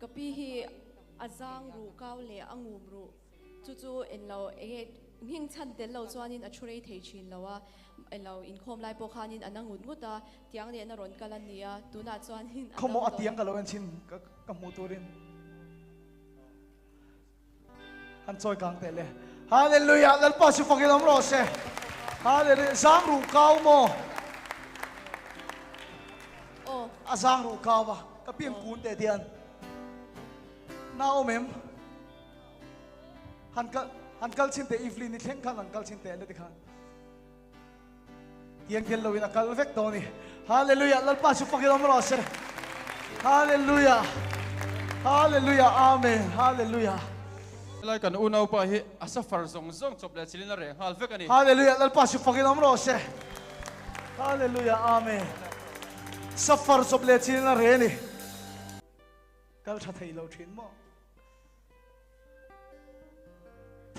kapi hi azang ru kau le angum ru chu en lo e nging chan del lo chuanin a threi thei thin lowa elo in khom lai po khanin anangut nguta tiang le na ron kalania tuna chuanin khomo atiang ka lo en chin ka mu turin han choi kang te le hallelujah lal pa su fakil am ro se hallelujah zang ru kau mo oh azang ru kau ba ka pim kun te dian now mem han kal chin te ifli ni thleng khan han kal chin te le ti khan tiang kel lo in akal vek to ni hallelujah lal pa su fakil am ro se hallelujah hallelujah amen hallelujah lai kan unau pa hi asafar zong chop le chilin re hal vek ani hallelujah lal pa su fakil am ro se hallelujah amen safar chop le chin na re ni kal tha thei lo thin mo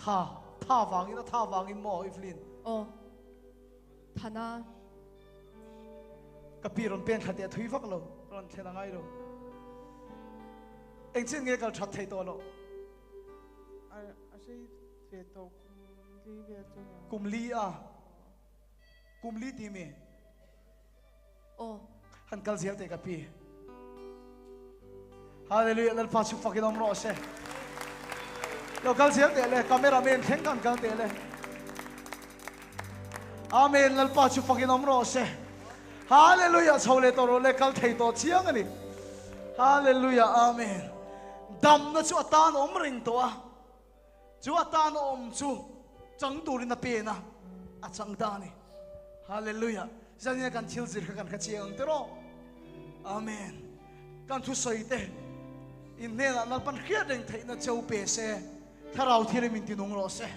tha wangin mo iflin oh thana kapi ron pen thate thui vak lo ron thena ngai ro eng chen nge kal that thei to lo Así se tocó kumli ti me oh han kal zel te kapi hallelujah lal pa su fakin om ro se lo kal zel te le cameraman theng kan kal te le amen lal pa su fakin om ro se hallelujah chole to ro le kal thei to chiang ani hallelujah amen dam na chu atan om ring to a chu atan om chu chang turin na pe na a chang da ni hallelujah zania kan thil zir kan kha chiang te ro amen kan thu soi te in ne na nal pan khia deng thei na cheu pe se tharau thire min ti nong ro se